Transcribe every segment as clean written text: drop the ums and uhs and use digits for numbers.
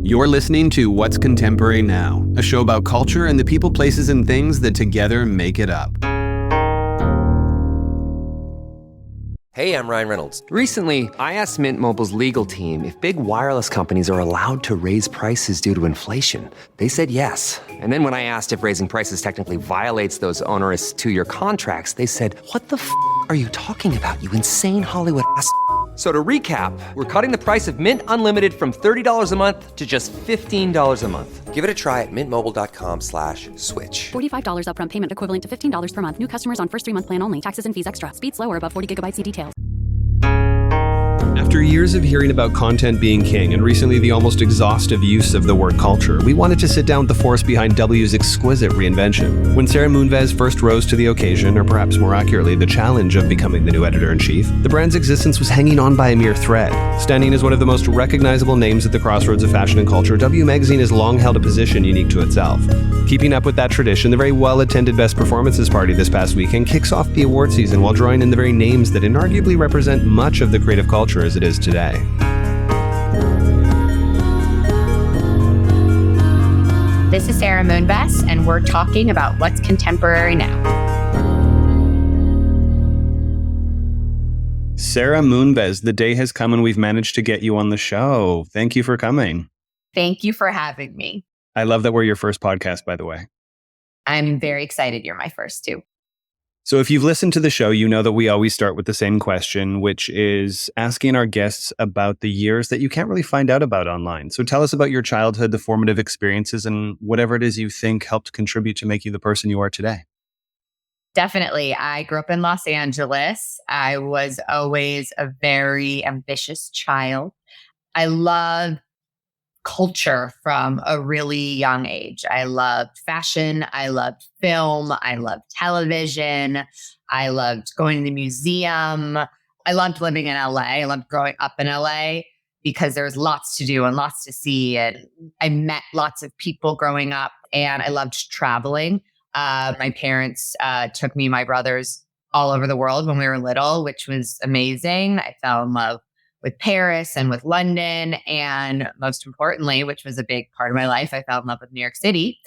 You're listening to What's Contemporary Now, a show about culture and the people, places, and things that together make it up. Hey, I'm Ryan Reynolds. Recently, I asked Mint Mobile's legal team if big wireless companies are allowed to raise prices due to inflation. They said yes. And then when I asked if raising prices technically violates those onerous 2-year contracts, they said, "What the f*** are you talking about, you insane Hollywood ass?" So to recap, we're cutting the price of Mint Unlimited from $30 a month to just $15 a month. Give it a try at mintmobile.com/switch. $45 upfront payment equivalent to $15 per month. New customers on first 3-month plan only. Taxes and fees extra. Speed slower above 40 gigabytes. See details. After years of hearing about content being king and recently the almost exhaustive use of the word culture, we wanted to sit down with the force behind W's exquisite reinvention. When Sara Moonves first rose to the occasion, or perhaps more accurately, the challenge of becoming the new editor-in-chief, the brand's existence was hanging on by a mere thread. Standing as one of the most recognizable names at the crossroads of fashion and culture, W Magazine has long held a position unique to itself. Keeping up with that tradition, the very well-attended Best Performances party this past weekend kicks off the award season while drawing in the very names that inarguably represent much of the creative culture as it is today. This is Sara Moonves, and we're talking about what's contemporary now. Sara Moonves, the day has come and we've managed to get you on the show. Thank you for coming. Thank you for having me. I love that we're your first podcast, by the way. I'm very excited you're my first too. So if you've listened to the show, you know that we always start with the same question, which is asking our guests about the years that you can't really find out about online. So tell us about your childhood, the formative experiences, and whatever it is you think helped contribute to make you the person you are today. Definitely. I grew up in Los Angeles. I was always a very ambitious child. I loved culture from a really young age. I loved fashion. I loved film. I loved television. I loved going to the museum. I loved living in LA. I loved growing up in LA because there was lots to do and lots to see. And I met lots of people growing up, and I loved traveling. My parents took me and my brothers all over the world when we were little, which was amazing. I fell in love with Paris and with London. And most importantly, which was a big part of my life, I fell in love with New York City.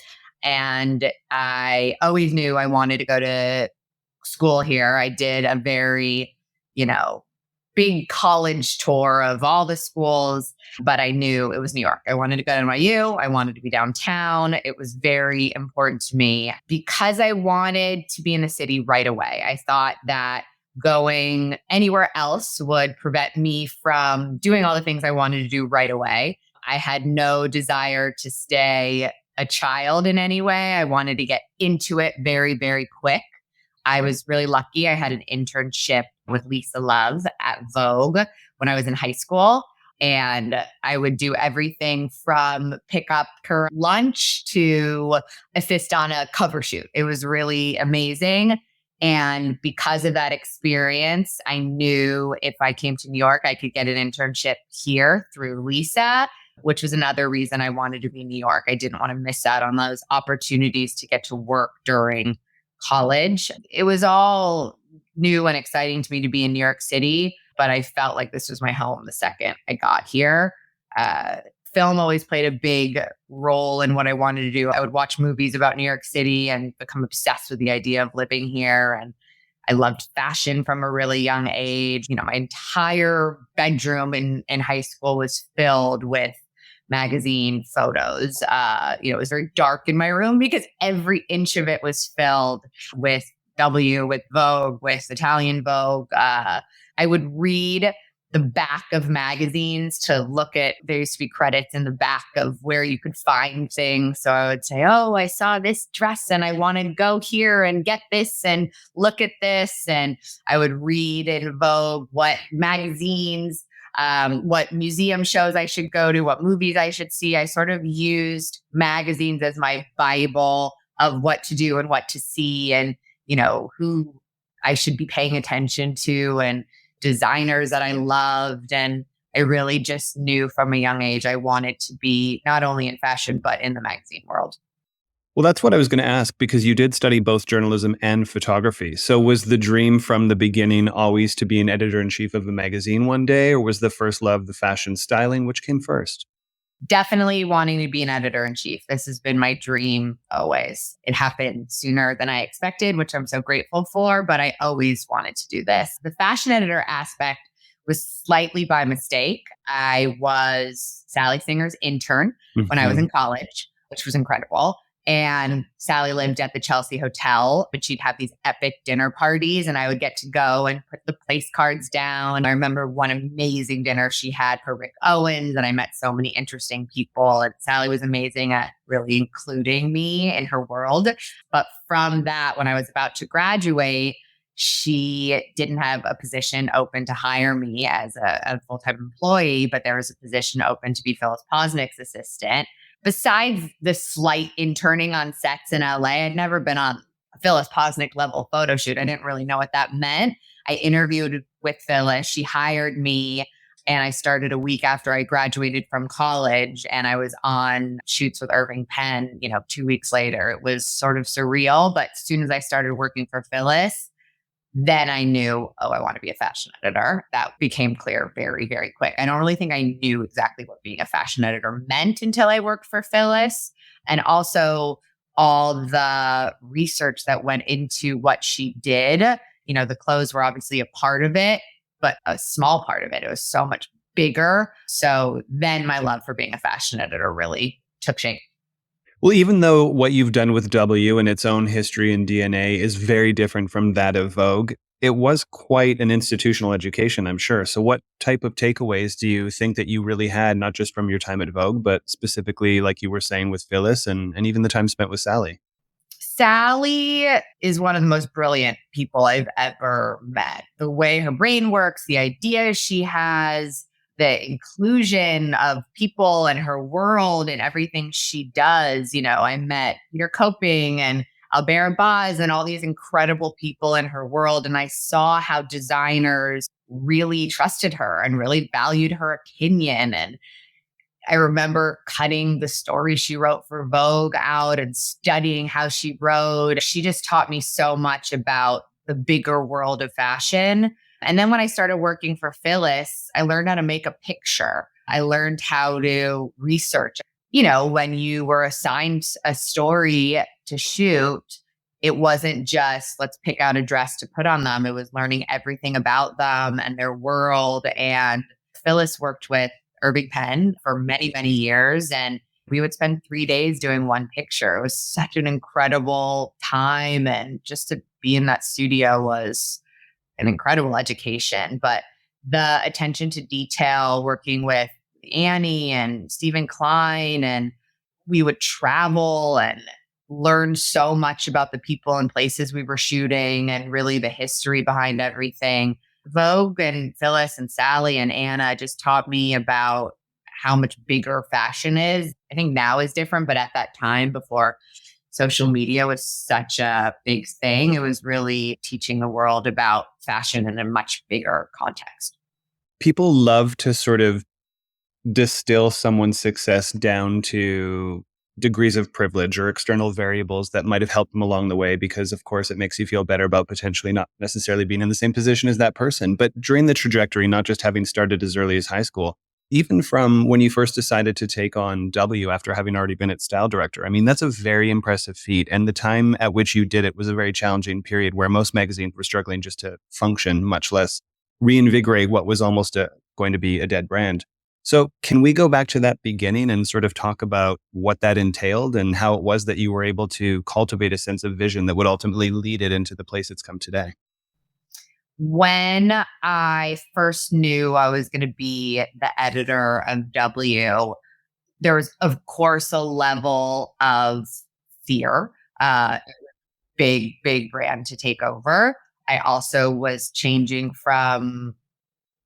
And I always knew I wanted to go to school here. I did a very, big college tour of all the schools, but I knew it was New York. I wanted to go to NYU. I wanted to be downtown. It was very important to me because I wanted to be in the city right away. I thought that going anywhere else would prevent me from doing all the things I wanted to do right away. I had no desire to stay a child in any way. I wanted to get into it very, very quick. I was really lucky. I had an internship with Lisa Love at Vogue when I was in high school. And I would do everything from pick up her lunch to assist on a cover shoot. It was really amazing. And because of that experience, I knew if I came to New York, I could get an internship here through Lisa, which was another reason I wanted to be in New York. I didn't want to miss out on those opportunities to get to work during college. It was all new and exciting to me to be in New York City, but I felt like this was my home the second I got here. Film always played a big role in what I wanted to do. I would watch movies about New York City and become obsessed with the idea of living here. And I loved fashion from a really young age. My entire bedroom in high school was filled with magazine photos. It was very dark in my room because every inch of it was filled with W, with Vogue, with Italian Vogue. I would read the back of magazines to look at, there used to be credits in the back of where you could find things. So I would say, oh, I saw this dress and I want to go here and get this and look at this. And I would read in Vogue what magazines, what museum shows I should go to, what movies I should see. I sort of used magazines as my Bible of what to do and what to see and, who I should be paying attention to and designers that I loved. And I really just knew from a young age I wanted to be not only in fashion, but in the magazine world. Well, that's what I was going to ask, because you did study both journalism and photography. So was the dream from the beginning always to be an editor-in-chief of a magazine one day, or was the first love the fashion styling? Which came first? Definitely wanting to be an editor-in-chief. This has been my dream always. It happened sooner than I expected, which I'm so grateful for, but I always wanted to do this. The fashion editor aspect was slightly by mistake. I was Sally Singer's intern when I was in college, which was incredible. And Sally lived at the Chelsea Hotel, but she'd have these epic dinner parties, and I would get to go and put the place cards down. I remember one amazing dinner she had for Rick Owens, and I met so many interesting people. And Sally was amazing at really including me in her world. But from that, when I was about to graduate, she didn't have a position open to hire me as a full-time employee, but there was a position open to be Phyllis Posnick's assistant. Besides the slight interning on sets in LA, I'd never been on a Phyllis Posnick level photo shoot. I didn't really know what that meant. I interviewed with Phyllis. She hired me, and I started a week after I graduated from college, and I was on shoots with Irving Penn, 2 weeks later. It was sort of surreal, but as soon as I started working for Phyllis, then I knew, I want to be a fashion editor. That became clear very, very quick. I don't really think I knew exactly what being a fashion editor meant until I worked for Phyllis. And also all the research that went into what she did. The clothes were obviously a part of it, but a small part of it. It was so much bigger. So then my love for being a fashion editor really took shape. Well, even though what you've done with W and its own history and DNA is very different from that of Vogue, it was quite an institutional education, I'm sure. So what type of takeaways do you think that you really had, not just from your time at Vogue, but specifically, like you were saying, with Phyllis and even the time spent with Sally? Sally is one of the most brilliant people I've ever met. The way her brain works, the ideas she has, the inclusion of people and her world and everything she does. I met Peter Coping and Albert Baz and all these incredible people in her world. And I saw how designers really trusted her and really valued her opinion. And I remember cutting the story she wrote for Vogue out and studying how she wrote. She just taught me so much about the bigger world of fashion. And then when I started working for Phyllis, I learned how to make a picture. I learned how to research. When you were assigned a story to shoot, it wasn't just let's pick out a dress to put on them. It was learning everything about them and their world. And Phyllis worked with Irving Penn for many, many years. And we would spend 3 days doing one picture. It was such an incredible time. And just to be in that studio was an incredible education. But the attention to detail, working with Annie and Stephen Klein, and we would travel and learn so much about the people and places we were shooting and really the history behind everything. Vogue and Phyllis and Sally and Anna just taught me about how much bigger fashion is. I think now is different, but at that time, before social media was such a big thing, it was really teaching the world about fashion in a much bigger context. People love to sort of distill someone's success down to degrees of privilege or external variables that might have helped them along the way, because of course it makes you feel better about potentially not necessarily being in the same position as that person. But during the trajectory, not just having started as early as high school, even from when you first decided to take on W after having already been its style director, that's a very impressive feat. And the time at which you did it was a very challenging period where most magazines were struggling just to function, much less reinvigorate what was almost going to be a dead brand. So can we go back to that beginning and sort of talk about what that entailed and how it was that you were able to cultivate a sense of vision that would ultimately lead it into the place it's come today? When I first knew I was going to be the editor of W, there was, of course, a level of fear. Big, big brand to take over. I also was changing from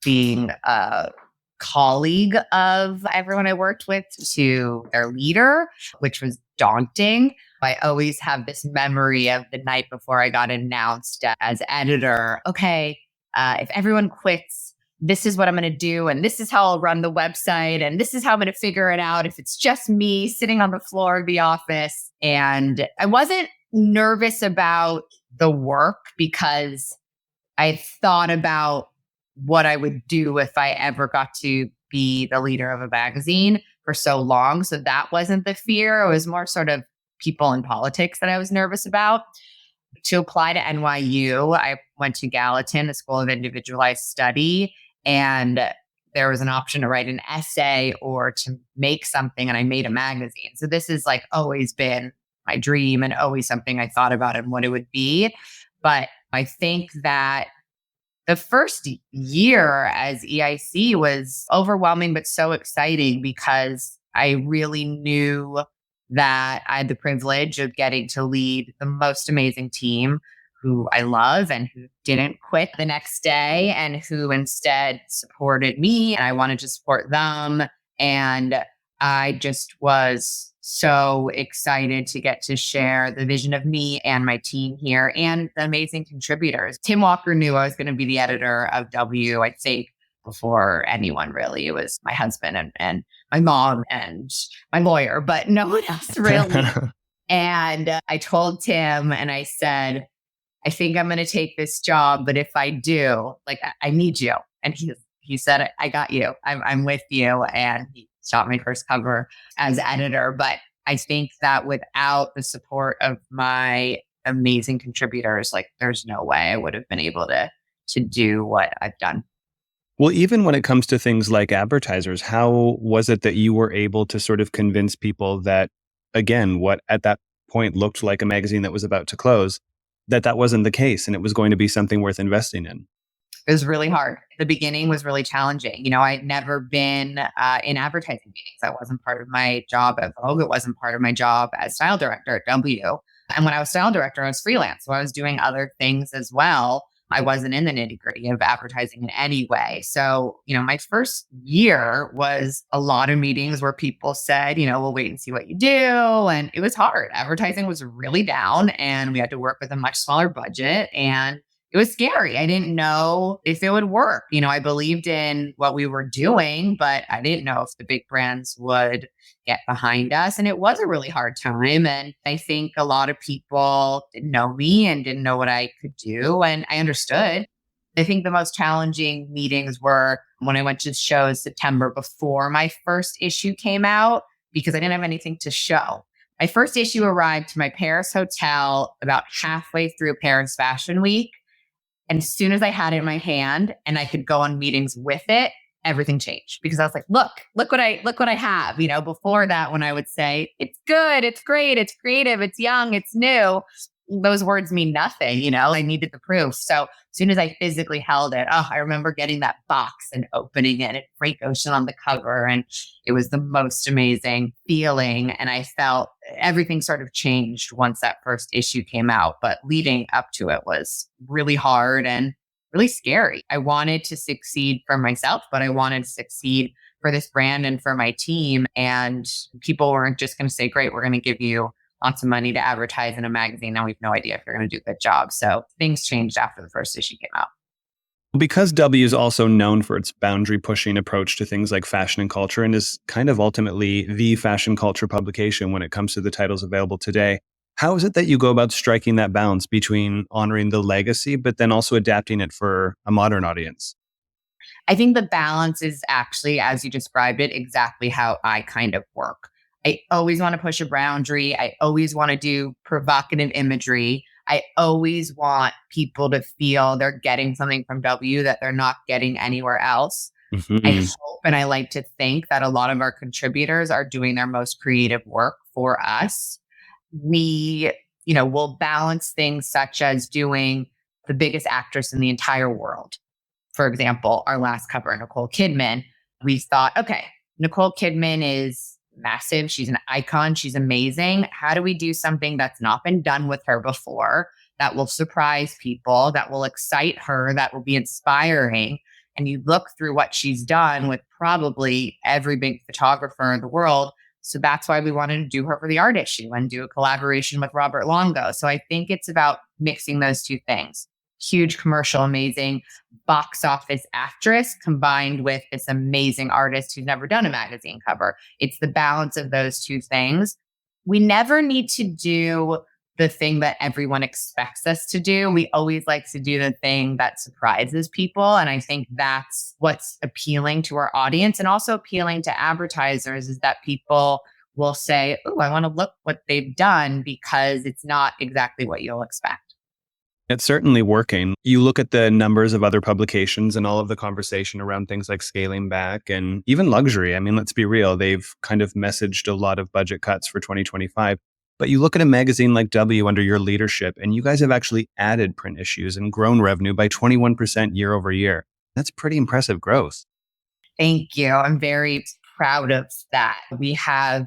being a colleague of everyone I worked with to their leader, which was daunting. I always have this memory of the night before I got announced as editor. Okay, if everyone quits, this is what I'm going to do. And this is how I'll run the website. And this is how I'm going to figure it out if it's just me sitting on the floor of the office. And I wasn't nervous about the work because I thought about what I would do if I ever got to be the leader of a magazine. for so long. So that wasn't the fear. It was more sort of people and politics that I was nervous about. To apply to NYU, I went to Gallatin, the School of Individualized Study, and there was an option to write an essay or to make something, and I made a magazine. So this has like always been my dream and always something I thought about and what it would be. But I think that the first year as EIC was overwhelming, but so exciting because I really knew that I had the privilege of getting to lead the most amazing team who I love and who didn't quit the next day and who instead supported me. And I wanted to support them. And I just was so excited to get to share the vision of me and my team here and the amazing contributors. Tim Walker knew I was going to be the editor of W, I think, before anyone really. It was my husband and my mom and my lawyer, but no one else really. And I told Tim and I said, I think I'm going to take this job, but if I do, like, I need you. And he said, I got you. I'm with you. And he shot my first cover as editor. But I think that without the support of my amazing contributors, like, there's no way I would have been able to do what I've done. Well, even when it comes to things like advertisers, how was it that you were able to sort of convince people that, again, what at that point looked like a magazine that was about to close, that wasn't the case and it was going to be something worth investing in? It was really hard. The beginning was really challenging. You know, I'd never been in advertising meetings. That wasn't part of my job at Vogue. It wasn't part of my job as style director at W. And when I was style director, I was freelance. So I was doing other things as well. I wasn't in the nitty gritty of advertising in any way. So, you know, my first year was a lot of meetings where people said, you know, we'll wait and see what you do. And it was hard. Advertising was really down and we had to work with a much smaller budget. And it was scary. I didn't know if it would work. You know, I believed in what we were doing, but I didn't know if the big brands would get behind us. And it was a really hard time. And I think a lot of people didn't know me and didn't know what I could do. And I understood. I think the most challenging meetings were when I went to shows September before my first issue came out, because I didn't have anything to show. My first issue arrived to my Paris hotel about halfway through Paris Fashion Week. And as soon as I had it in my hand and I could go on meetings with it, everything changed because I was like, look what I have. You know, before that, when I would say, it's good, it's great, it's creative, it's young, it's new, those words mean nothing. You know, I needed the proof. So as soon as I physically held it, I remember getting that box and opening it at Frank Ocean on the cover. And it was the most amazing feeling. And I felt everything sort of changed once that first issue came out. But leading up to it was really hard and really scary. I wanted to succeed for myself, but I wanted to succeed for this brand and for my team. And people weren't just going to say, great, we're going to give you lots of money to advertise in a magazine. Now we have no idea if you're going to do a good job. So things changed after the first issue came out. Because W is also known for its boundary pushing approach to things like fashion and culture and is kind of ultimately the fashion culture publication when it comes to the titles available today, how is it that you go about striking that balance between honoring the legacy, but then also adapting it for a modern audience? I think the balance is actually, as you described it, exactly how I kind of work. I always want to push a boundary. I always want to do provocative imagery. I always want people to feel they're getting something from W that they're not getting anywhere else. I hope and I like to think that a lot of our contributors are doing their most creative work for us. We, you know, will balance things such as doing the biggest actress in the entire world. For example, our last cover, Nicole Kidman, we thought, okay, Nicole Kidman is massive. She's an icon. She's amazing. How do we do something that's not been done with her before that will surprise people, that will excite her, that will be inspiring? And you look through what she's done with probably every big photographer in the world. So that's why we wanted to do her for the art issue and do a collaboration with Robert Longo. So I think it's about mixing those two things. Huge commercial, amazing box office actress combined with this amazing artist who's never done a magazine cover. It's the balance of those two things. We never need to do the thing that everyone expects us to do. We always like to do the thing that surprises people. And I think that's what's appealing to our audience and also appealing to advertisers is that people will say, oh, I want to look what they've done because it's not exactly what you'll expect. It's certainly working. You look at the numbers of other publications and all of the conversation around things like scaling back and even luxury. I mean, let's be real. They've kind of messaged a lot of budget cuts for 2025. But you look at a magazine like W under your leadership, and you guys have actually added print issues and grown revenue by 21% year over year. That's pretty impressive growth. Thank you. I'm very proud of that. We have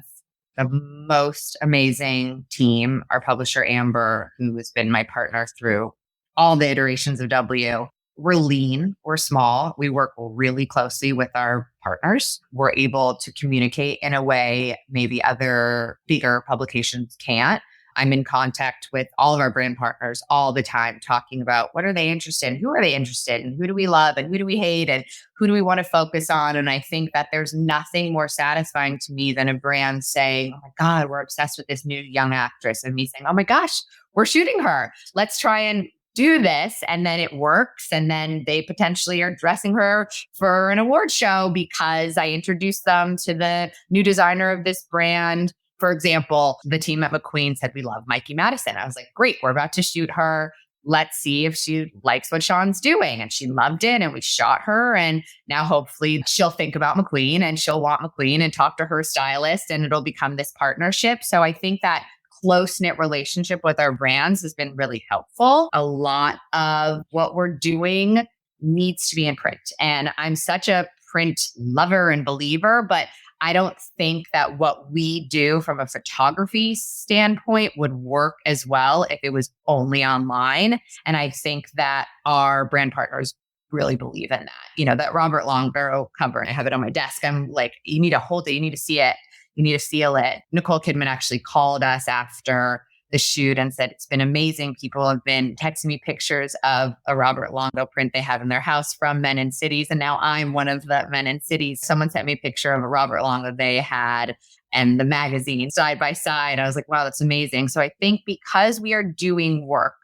the most amazing team, our publisher, Amber, who has been my partner through all the iterations of W. We're lean, we're small, we work really closely with our partners. We're able to communicate in a way maybe other bigger publications can't. I'm in contact with all of our brand partners all the time, talking about what are they interested in, who are they interested in, who do we love and who do we hate and who do we want to focus on. And I think that there's nothing more satisfying to me than a brand saying, oh my God, we're obsessed with this new young actress. And me saying, oh my gosh, we're shooting her. Let's try and do this. And then it works. And then they potentially are dressing her for an award show because I introduced them to the new designer of this brand. For example, the team at McQueen said, we love Mikey Madison. I was like, great, we're about to shoot her. Let's see if she likes what Sean's doing. And she loved it. And we shot her. And now hopefully she'll think about McQueen and she'll want McQueen and talk to her stylist and it'll become this partnership. So I think that close-knit relationship with our brands has been really helpful. A lot of what we're doing needs to be in print. And I'm such a print lover and believer, but I don't think that what we do from a photography standpoint would work as well if it was only online. And I think that our brand partners really believe in that. You know, that Robert Longbarrow cover, and I have it on my desk. I'm like, you need to hold it. You need to see it. You need to seal it. Nicole Kidman actually called us after the shoot and said, it's been amazing. People have been texting me pictures of a Robert Longo print they have in their house from Men in Cities. And now I'm one of the Men in Cities. Someone sent me a picture of a Robert Longo they had and the magazine side by side. I was like, wow, that's amazing. So I think because we are doing work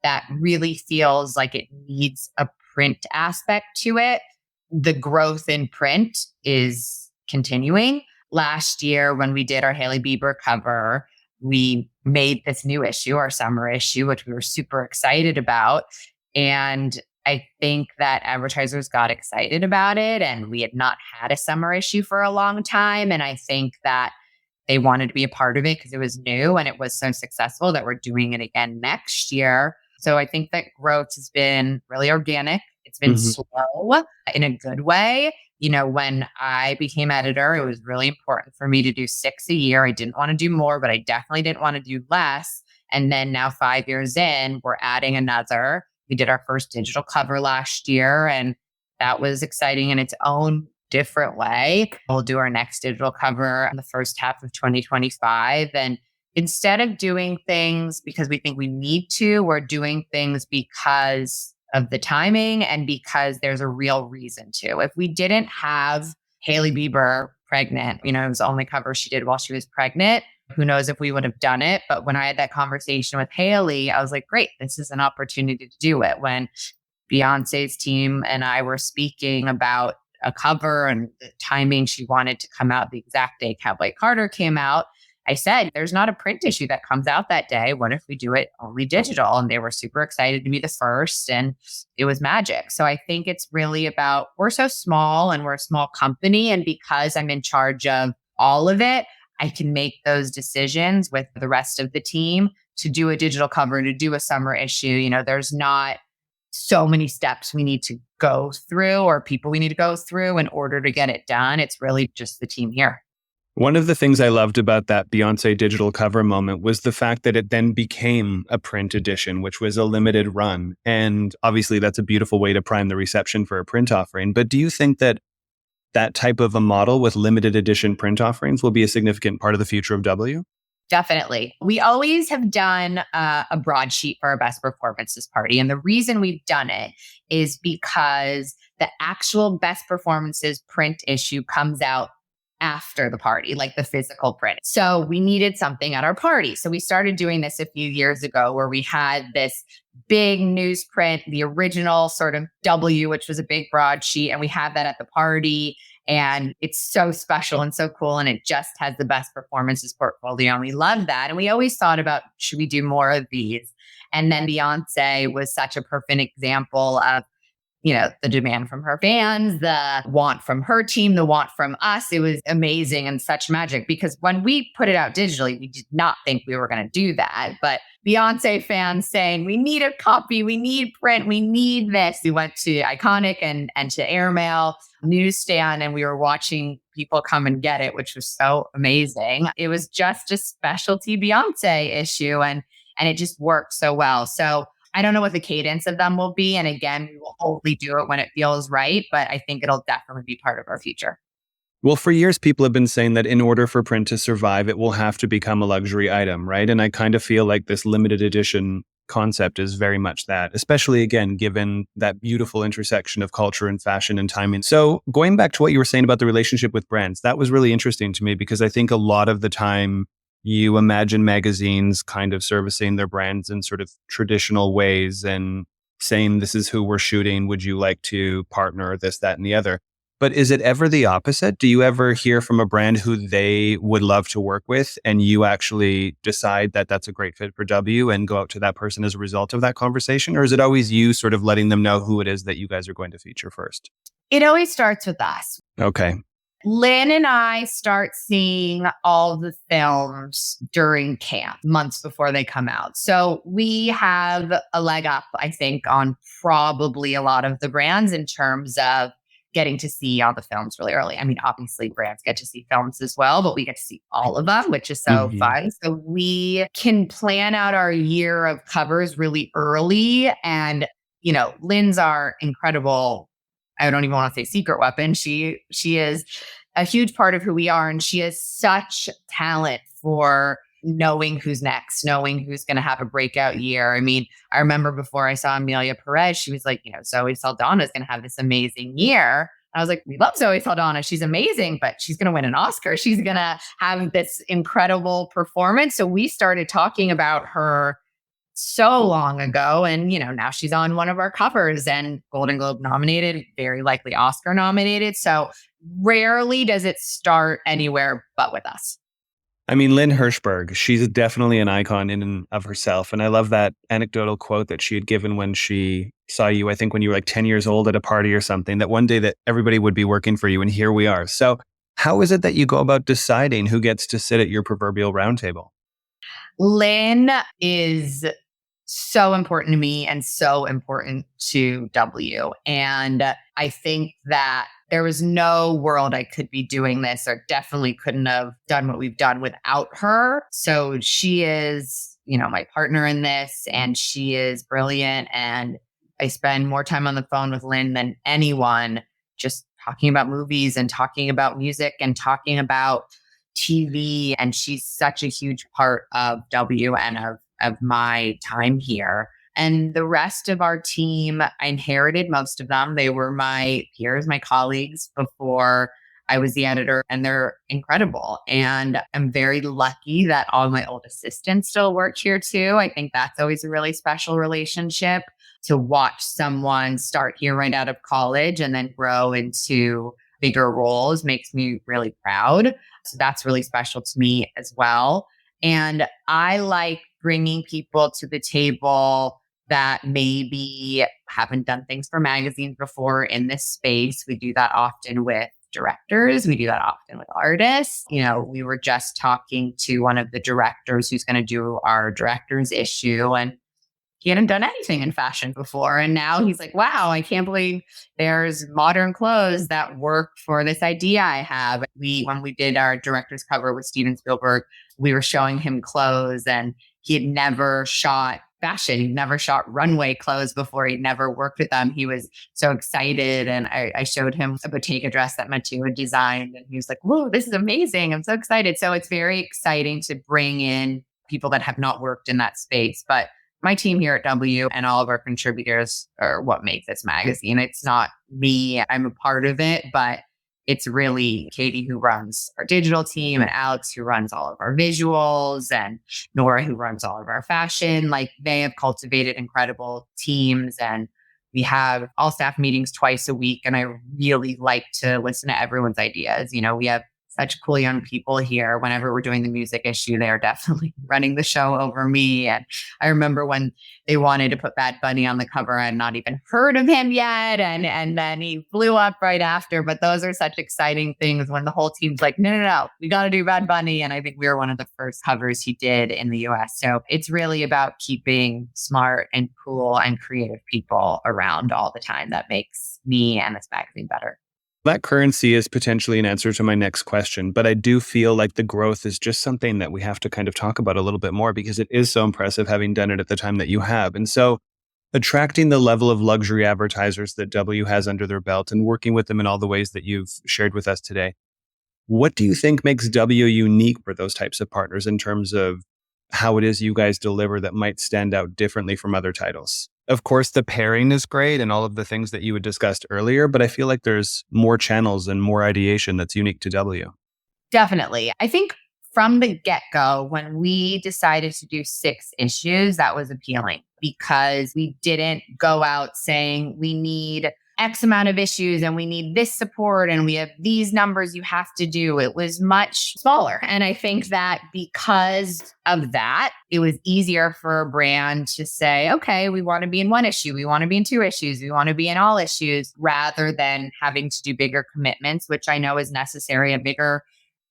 that really feels like it needs a print aspect to it, the growth in print is continuing. Last year, when we did our Hailey Bieber cover, we made this new issue, our summer issue, which we were super excited about. And I think that advertisers got excited about it. And we had not had a summer issue for a long time. And I think that they wanted to be a part of it because it was new and it was so successful that we're doing it again next year. So I think that growth has been really organic. It's been slow in a good way. You know, when I became editor, it was really important for me to do 6 a year. I didn't want to do more, but I definitely didn't want to do less. And then now 5 years in, we're adding another. We did our first digital cover last year, and that was exciting in its own different way. We'll do our next digital cover in the first half of 2025. And instead of doing things because we think we need to, we're doing things because of the timing and because there's a real reason to. If we didn't have Hailey Bieber pregnant, you know, it was the only cover she did while she was pregnant, who knows if we would have done it. But when I had that conversation with Hailey, I was like, great, this is an opportunity to do it. When Beyonce's team and I were speaking about a cover and the timing she wanted to come out the exact day Cowboy Carter came out, I said, there's not a print issue that comes out that day. What if we do it only digital? And they were super excited to be the first, and it was magic. So I think it's really about, we're so small and we're a small company. And because I'm in charge of all of it, I can make those decisions with the rest of the team to do a digital cover, to do a summer issue. You know, there's not so many steps we need to go through or people we need to go through in order to get it done. It's really just the team here. One of the things I loved about that Beyonce digital cover moment was the fact that it then became a print edition, which was a limited run. And obviously that's a beautiful way to prime the reception for a print offering. But do you think that that type of a model with limited edition print offerings will be a significant part of the future of W? Definitely. We always have done a broadsheet for our best performances party. And the reason we've done it is because the actual best performances print issue comes out after the party, like the physical print. So we needed something at our party. So we started doing this a few years ago where we had this big newsprint, the original sort of W, which was a big broadsheet, and we had that at the party. And it's so special and so cool. And it just has the best performances portfolio. And we love that. And we always thought about, should we do more of these? And then Beyonce was such a perfect example of, the demand from her fans, the want from her team, the want from us. It was amazing and such magic because when we put it out digitally, we did not think we were going to do that. But Beyonce fans saying, we need a copy, we need print, we need this. We went to Iconic and to Airmail newsstand and we were watching people come and get it, which was so amazing. It was just a specialty Beyonce issue and it just worked so well. So I don't know what the cadence of them will be. And again, we will only do it when it feels right. But I think it'll definitely be part of our future. Well, for years, people have been saying that in order for print to survive, it will have to become a luxury item, right? And I kind of feel like this limited edition concept is very much that, especially, again, given that beautiful intersection of culture and fashion and timing. So going back to what you were saying about the relationship with brands, that was really interesting to me because I think a lot of the time, you imagine magazines kind of servicing their brands in sort of traditional ways and saying, this is who we're shooting. Would you like to partner this, that, and the other? But is it ever the opposite? Do you ever hear from a brand who they would love to work with and you actually decide that that's a great fit for W and go out to that person as a result of that conversation? Or is it always you sort of letting them know who it is that you guys are going to feature first? It always starts with us. Okay. Lynn and I start seeing all the films during camp, months before they come out. So we have a leg up, I think, on probably a lot of the brands in terms of getting to see all the films really early. I mean, obviously brands get to see films as well, but we get to see all of them, which is so fun. So we can plan out our year of covers really early. And, Lynn's our incredible, I don't even want to say secret weapon. She is a huge part of who we are. And she has such talent for knowing who's next, knowing who's going to have a breakout year. I mean, I remember before I saw Amelia Perez, she was like, Zoe Saldana is going to have this amazing year. I was like, we love Zoe Saldana. She's amazing, but she's going to win an Oscar. She's going to have this incredible performance. So we started talking about her so long ago. And, now she's on one of our covers and Golden Globe nominated, very likely Oscar nominated. So rarely does it start anywhere but with us. I mean, Lynn Hirschberg, she's definitely an icon in and of herself. And I love that anecdotal quote that she had given when she saw you, I think when you were like 10 years old at a party or something, that one day that everybody would be working for you. And here we are. So how is it that you go about deciding who gets to sit at your proverbial round table? Lynn is so important to me and so important to W. And I think that there was no world I could be doing this or definitely couldn't have done what we've done without her. So she is, my partner in this and she is brilliant. And I spend more time on the phone with Lynn than anyone, just talking about movies and talking about music and talking about TV. And she's such a huge part of W and of my time here. And the rest of our team, I inherited most of them. They were my peers, my colleagues before I was the editor, and they're incredible. And I'm very lucky that all my old assistants still work here too. I think that's always a really special relationship to watch someone start here right out of college and then grow into bigger roles makes me really proud. So that's really special to me as well. And I like bringing people to the table that maybe haven't done things for magazines before in this space. We do that often with directors. We do that often with artists. We were just talking to one of the directors who's going to do our director's issue, and he hadn't done anything in fashion before. And now he's like, wow, I can't believe there's modern clothes that work for this idea I have. When we did our director's cover with Steven Spielberg, we were showing him clothes and he had never shot fashion. He'd never shot runway clothes before. He'd never worked with them. He was so excited. And I showed him a Bottega dress that Mathieu had designed. And he was like, whoa, this is amazing. I'm so excited. So it's very exciting to bring in people that have not worked in that space. But my team here at W and all of our contributors are what make this magazine. It's not me. I'm a part of it, but it's really Katie who runs our digital team and Alex who runs all of our visuals and Nora who runs all of our fashion. Like they have cultivated incredible teams and we have all staff meetings twice a week. And I really like to listen to everyone's ideas. We have such cool young people here. Whenever we're doing the music issue, they are definitely running the show over me. And I remember when they wanted to put Bad Bunny on the cover, I had not even heard of him yet. And then he blew up right after. But those are such exciting things when the whole team's like, no, we got to do Bad Bunny. And I think we were one of the first covers he did in the US. So it's really about keeping smart and cool and creative people around all the time that makes me and this magazine better. That currency is potentially an answer to my next question, but I do feel like the growth is just something that we have to kind of talk about a little bit more because it is so impressive having done it at the time that you have. And so attracting the level of luxury advertisers that W has under their belt and working with them in all the ways that you've shared with us today, what do you think makes W unique for those types of partners in terms of how it is you guys deliver that might stand out differently from other titles? Of course, the pairing is great and all of the things that you had discussed earlier, but I feel like there's more channels and more ideation that's unique to W. Definitely. I think from the get-go, when we decided to do 6 issues, that was appealing because we didn't go out saying we need X amount of issues and we need this support and we have these numbers you have to do. It was much smaller. And I think that because of that, it was easier for a brand to say, okay, we want to be in 1 issue. We want to be in 2 issues. We want to be in all issues rather than having to do bigger commitments, which I know is necessary at bigger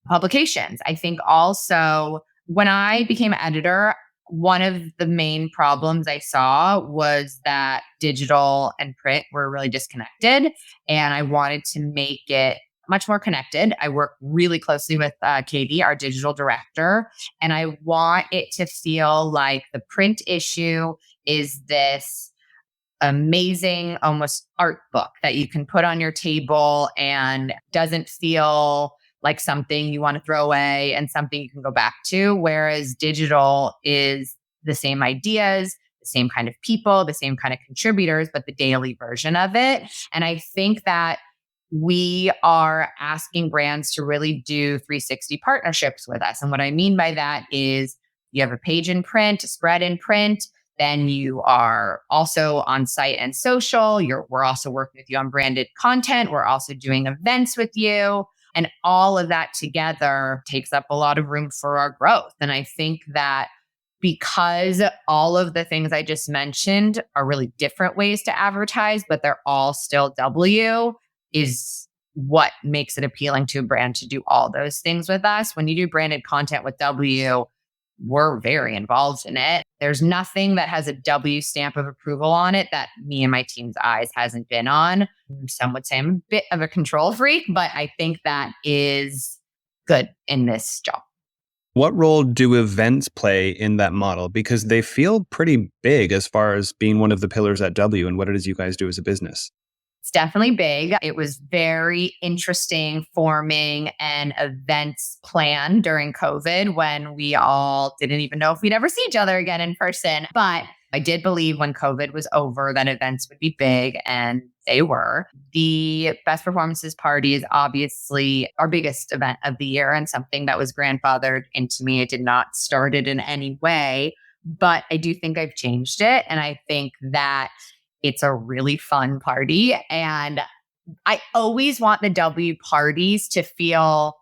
publications. I think also when I became editor, one of the main problems I saw was that digital and print were really disconnected, and I wanted to make it much more connected. I work really closely with Katie, our digital director, and I want it to feel like the print issue is this amazing, almost art book that you can put on your table and doesn't feel like something you want to throw away and something you can go back to. Whereas digital is the same ideas, the same kind of people, the same kind of contributors, but the daily version of it. And I think that we are asking brands to really do 360 partnerships with us. And what I mean by that is you have a page in print, a spread in print, then you are also on site and social. We're also working with you on branded content. We're also doing events with you. And all of that together takes up a lot of room for our growth. And I think that because all of the things I just mentioned are really different ways to advertise, but they're all still W, is what makes it appealing to a brand to do all those things with us. When you do branded content with W, we're very involved in it. There's nothing that has a W stamp of approval on it that me and my team's eyes hasn't been on. Some would say I'm a bit of a control freak, but I think that is good in this job. What role do events play in that model? Because they feel pretty big as far as being one of the pillars at W and what it is you guys do as a business. It's definitely big. It was very interesting forming an events plan during COVID when we all didn't even know if we'd ever see each other again in person. But I did believe when COVID was over that events would be big, and they were. The Best Performances Party is obviously our biggest event of the year and something that was grandfathered into me. I did not start it in any way, but I do think I've changed it. And I think that it's a really fun party. And I always want the W parties to feel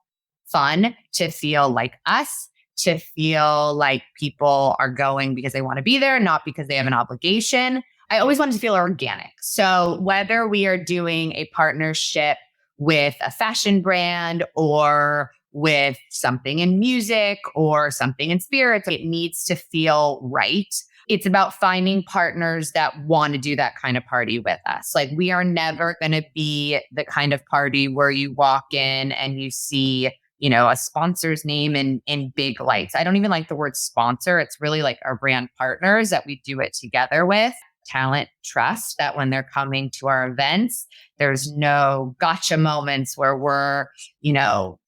fun, to feel like us, to feel like people are going because they want to be there, not because they have an obligation. I always want it to feel organic. So whether we are doing a partnership with a fashion brand or with something in music or something in spirits, it needs to feel right. It's about finding partners that want to do that kind of party with us. Like, we are never going to be the kind of party where you walk in and you see, a sponsor's name in big lights. I don't even like the word sponsor. It's really like our brand partners that we do it together with. Talent trust that when they're coming to our events, there's no gotcha moments where we're,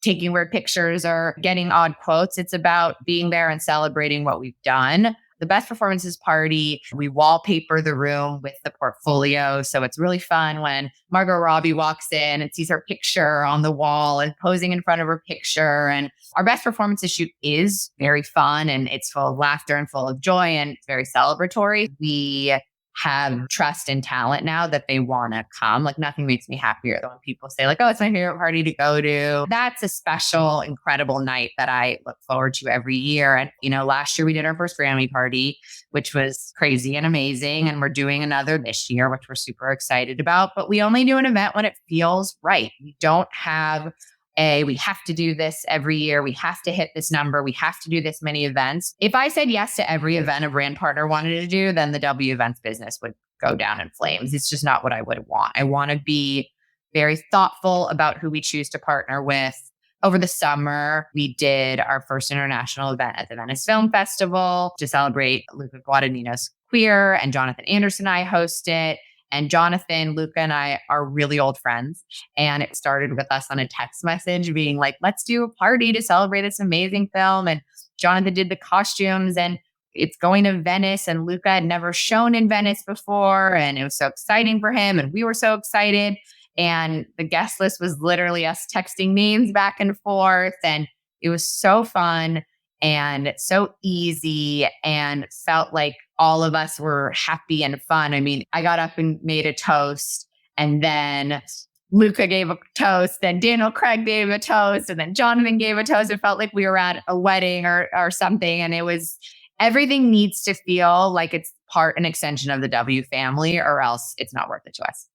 taking weird pictures or getting odd quotes. It's about being there and celebrating what we've done. the best performances party. We wallpaper the room with the portfolio. So it's really fun when Margot Robbie walks in and sees her picture on the wall and posing in front of her picture. And our best performances shoot is very fun and it's full of laughter and full of joy and it's very celebratory. We have trust and talent now that they want to come. Like nothing makes me happier than when people say like, oh, it's my favorite party to go to. That's a special, incredible night that I look forward to every year. And, last year we did our first Grammy party, which was crazy and amazing. And we're doing another this year, which we're super excited about. But we only do an event when it feels right. We don't have we have to do this every year. We have to hit this number. We have to do this many events. If I said yes to every event a brand partner wanted to do, then the W events business would go down in flames. It's just not what I would want. I want to be very thoughtful about who we choose to partner with. Over the summer, we did our first international event at the Venice Film Festival to celebrate Luca Guadagnino's Queer, and Jonathan Anderson and I host it. And Jonathan, Luca, and I are really old friends. And it started with us on a text message being like, let's do a party to celebrate this amazing film. And Jonathan did the costumes and it's going to Venice. And Luca had never shown in Venice before. And it was so exciting for him. And we were so excited. And the guest list was literally us texting names back and forth. And it was so fun and so easy and felt like all of us were happy and fun. I mean, I got up and made a toast and then Luca gave a toast, then Daniel Craig gave a toast, and then Jonathan gave a toast. It felt like we were at a wedding or something. And it was, everything needs to feel like it's an extension of the W family or else it's not worth it to us.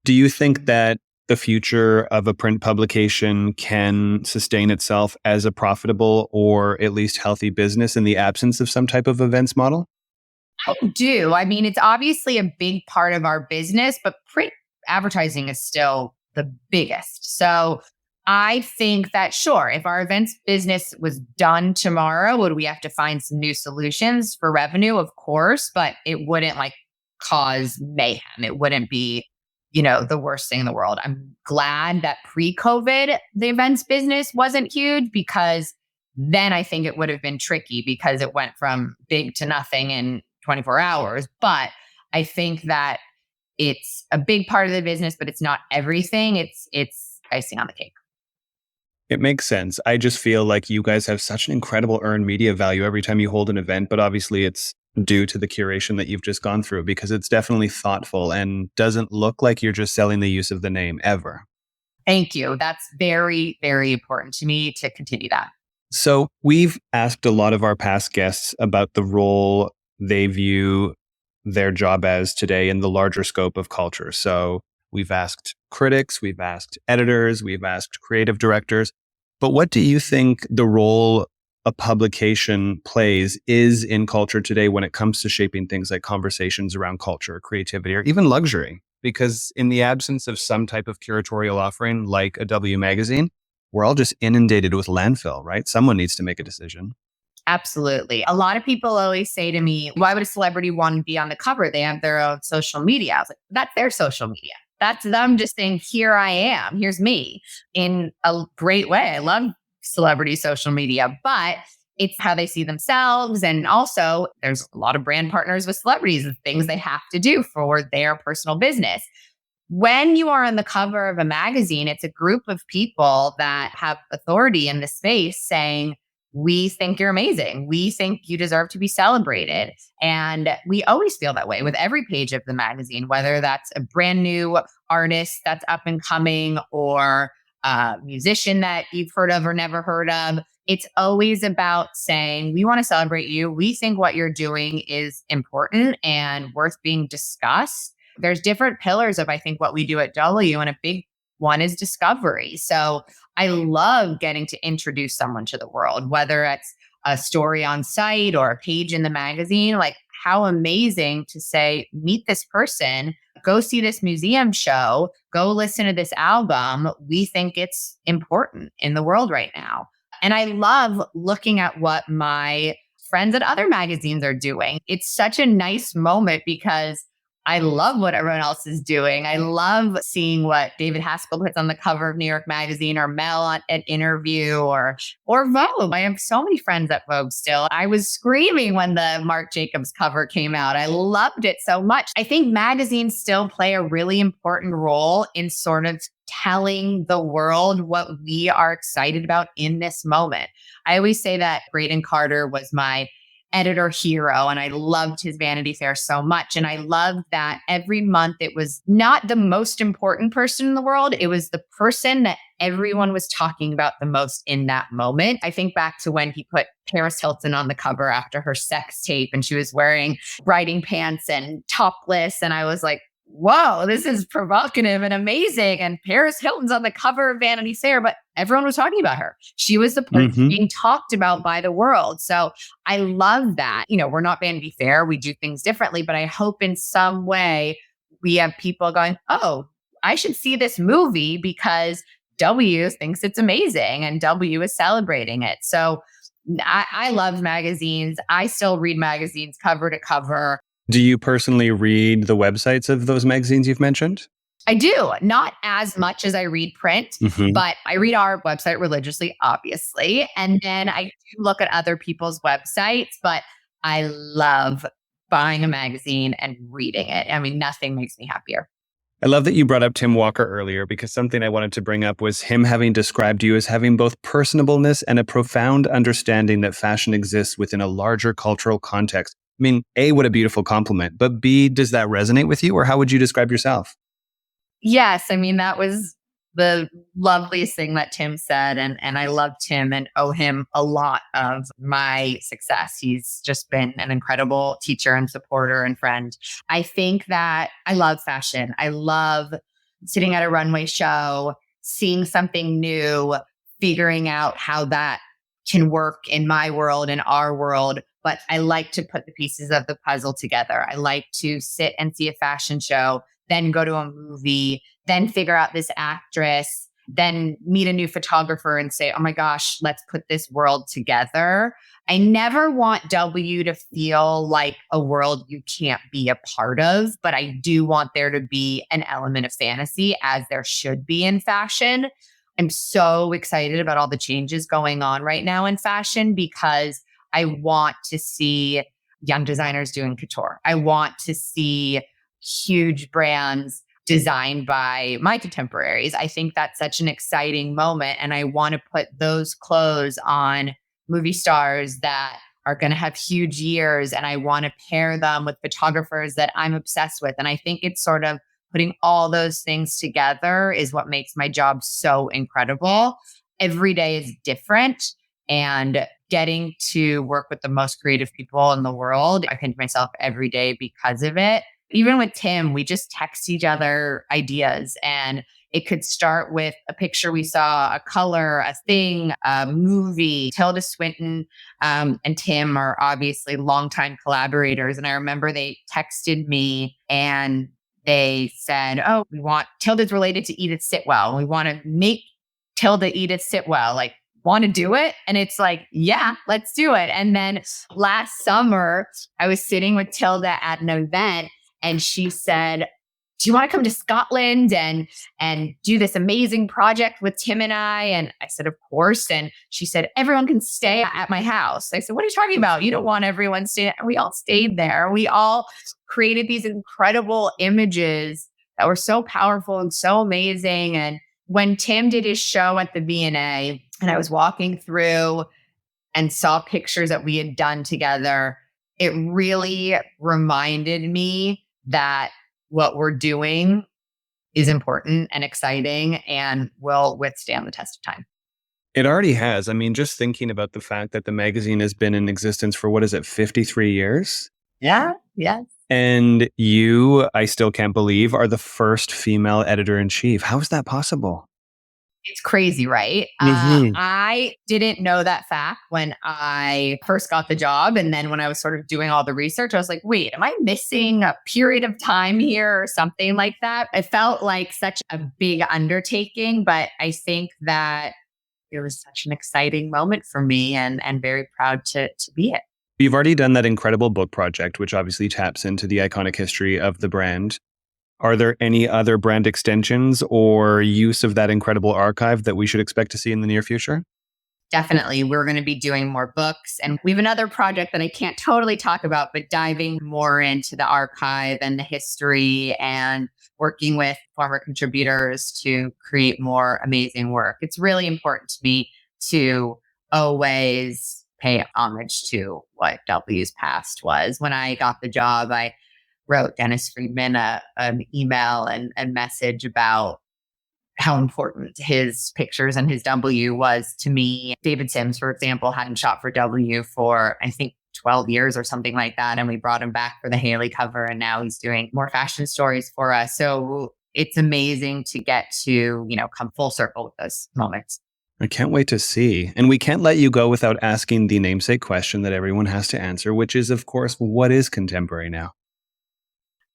Do you think that the future of a print publication can sustain itself as a profitable or at least healthy business in the absence of some type of events model? I do. I mean, it's obviously a big part of our business, but print advertising is still the biggest. So I think that, sure, if our events business was done tomorrow, would we have to find some new solutions for revenue? Of course, but it wouldn't cause mayhem. It wouldn't be, the worst thing in the world. I'm glad that pre-COVID, the events business wasn't huge because then I think it would have been tricky because it went from big to nothing in 24 hours. But I think that it's a big part of the business, but it's not everything. It's icing on the cake. It makes sense. I just feel like you guys have such an incredible earned media value every time you hold an event, but obviously it's due to the curation that you've just gone through because it's definitely thoughtful and doesn't look like you're just selling the use of the name ever. Thank you. That's very, very important to me to continue that. So we've asked a lot of our past guests about the role they view their job as today in the larger scope of culture. So we've asked critics, we've asked editors, we've asked creative directors. But what do you think the role a publication plays is in culture today when it comes to shaping things like conversations around culture, creativity, or even luxury? Because in the absence of some type of curatorial offering like a W magazine, we're all just inundated with landfill, right? Someone needs to make a decision. Absolutely. A lot of people always say to me, why would a celebrity want to be on the cover? They have their own social media. I was like, that's their social media. That's them just saying, here I am. Here's me in a great way. I love celebrity social media, but it's how they see themselves. And also there's a lot of brand partners with celebrities and things they have to do for their personal business. When you are on the cover of a magazine, it's a group of people that have authority in the space saying, we think you're amazing. We think you deserve to be celebrated. And we always feel that way with every page of the magazine, whether that's a brand new artist that's up and coming or a musician that you've heard of or never heard of. It's always about saying, we want to celebrate you. We think what you're doing is important and worth being discussed. There's different pillars of, I think, what we do at W, and a big one is discovery. So I love getting to introduce someone to the world, whether it's a story on site or a page in the magazine. Like, how amazing to say, meet this person, go see this museum show, go listen to this album. We think it's important in the world right now. And I love looking at what my friends at other magazines are doing. It's such a nice moment because I love what everyone else is doing. I love seeing what David Haskell puts on the cover of New York Magazine, or Mel at Interview, or Vogue. I have so many friends at Vogue still. I was screaming when the Marc Jacobs cover came out. I loved it so much. I think magazines still play a really important role in sort of telling the world what we are excited about in this moment. I always say that Graydon Carter was my editor hero, and I loved his Vanity Fair so much. And I loved that every month it was not the most important person in the world. It was the person that everyone was talking about the most in that moment. I think back to when he put Paris Hilton on the cover after her sex tape, and she was wearing riding pants and topless. And I was like, whoa, this is provocative and amazing. And Paris Hilton's on the cover of Vanity Fair, but everyone was talking about her. She was the person being talked about by the world. So I love that. You know, we're not Vanity Fair. We do things differently, but I hope in some way we have people going, oh, I should see this movie because W thinks it's amazing and W is celebrating it. So I love magazines. I still read magazines cover to cover. Do you personally read the websites of those magazines you've mentioned? I do. Not as much as I read print, but I read our website religiously, obviously. And then I do look at other people's websites, but I love buying a magazine and reading it. I mean, nothing makes me happier. I love that you brought up Tim Walker earlier, because something I wanted to bring up was him having described you as having both personableness and a profound understanding that fashion exists within a larger cultural context. I mean, A, what a beautiful compliment, but B, does that resonate with you, or how would you describe yourself? Yes. I mean, that was the loveliest thing that Tim said. And I love Tim and owe him a lot of my success. He's just been an incredible teacher and supporter and friend. I think that I love fashion. I love sitting at a runway show, seeing something new, figuring out how that can work in my world, in our world. But I like to put the pieces of the puzzle together. I like to sit and see a fashion show, then go to a movie, then figure out this actress, then meet a new photographer and say, oh my gosh, let's put this world together. I never want W to feel like a world you can't be a part of, but I do want there to be an element of fantasy, as there should be in fashion. I'm so excited about all the changes going on right now in fashion, because I want to see young designers doing couture. I want to see huge brands designed by my contemporaries. I think that's such an exciting moment. And I want to put those clothes on movie stars that are going to have huge years. And I want to pair them with photographers that I'm obsessed with. And I think it's sort of putting all those things together is what makes my job so incredible. Every day is different. And getting to work with the most creative people in the world, I pinch myself every day because of it. Even with Tim, we just text each other ideas, and it could start with a picture we saw, a color, a thing, a movie. Tilda Swinton and Tim are obviously longtime collaborators. And I remember they texted me and they said, oh, we want Tilda's related to Edith Sitwell. We want to make Tilda Edith Sitwell. Like, want to do it? And it's like, yeah, let's do it. And then last summer, I was sitting with Tilda at an event, and she said, do you want to come to Scotland and do this amazing project with Tim and I? And I said, of course. And she said, everyone can stay at my house. I said, what are you talking about? You don't want everyone staying. And we all stayed there. We all created these incredible images that were so powerful and so amazing. And when Tim did his show at the V&A, and I was walking through and saw pictures that we had done together, it really reminded me that what we're doing is important and exciting and will withstand the test of time. It already has. I mean, just thinking about the fact that the magazine has been in existence for, 53 years? Yeah. Yes. And you, I still can't believe, are the first female editor-in-chief. How is that possible? It's crazy, right? I didn't know that fact when I first got the job. And then when I was sort of doing all the research, I was like, wait, am I missing a period of time here or something like that? It felt like such a big undertaking, but I think that it was such an exciting moment for me and very proud to be it. You've already done that incredible book project, which obviously taps into the iconic history of the brand. Are there any other brand extensions or use of that incredible archive that we should expect to see in the near future? Definitely. We're going to be doing more books. And we have another project that I can't totally talk about, but diving more into the archive and the history and working with former contributors to create more amazing work. It's really important to me to always pay homage to what W's past was. When I got the job, I wrote Dennis Friedman an email and message about how important his pictures and his W was to me. David Sims, for example, hadn't shot for W for, I think, 12 years or something like that. And we brought him back for the Haley cover. And now he's doing more fashion stories for us. So it's amazing to get to, come full circle with those moments. I can't wait to see. And we can't let you go without asking the namesake question that everyone has to answer, which is, of course, what is contemporary now?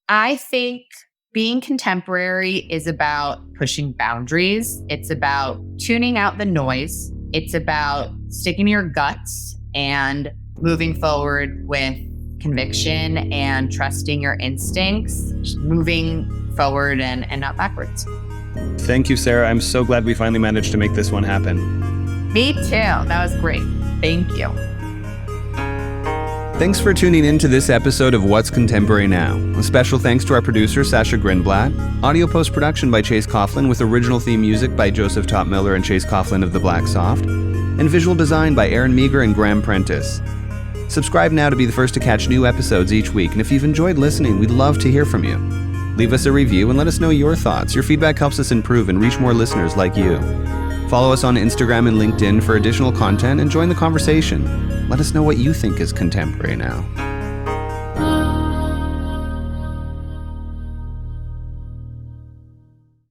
I think being contemporary is about pushing boundaries. It's about tuning out the noise. It's about sticking to your guts and moving forward with conviction and trusting your instincts, moving forward and not backwards. Thank you, Sarah. I'm so glad we finally managed to make this one happen. Me too. That was great. Thank you. Thanks for tuning in to this episode of What's Contemporary Now. A special thanks to our producer, Sasha Grinblatt. Audio post-production by Chase Coughlin with original theme music by Joseph Topmiller and Chase Coughlin of The Black Soft. And visual design by Aaron Meager and Graham Prentice. Subscribe now to be the first to catch new episodes each week. And if you've enjoyed listening, we'd love to hear from you. Leave us a review and let us know your thoughts. Your feedback helps us improve and reach more listeners like you. Follow us on Instagram and LinkedIn for additional content and join the conversation. Let us know what you think is contemporary now.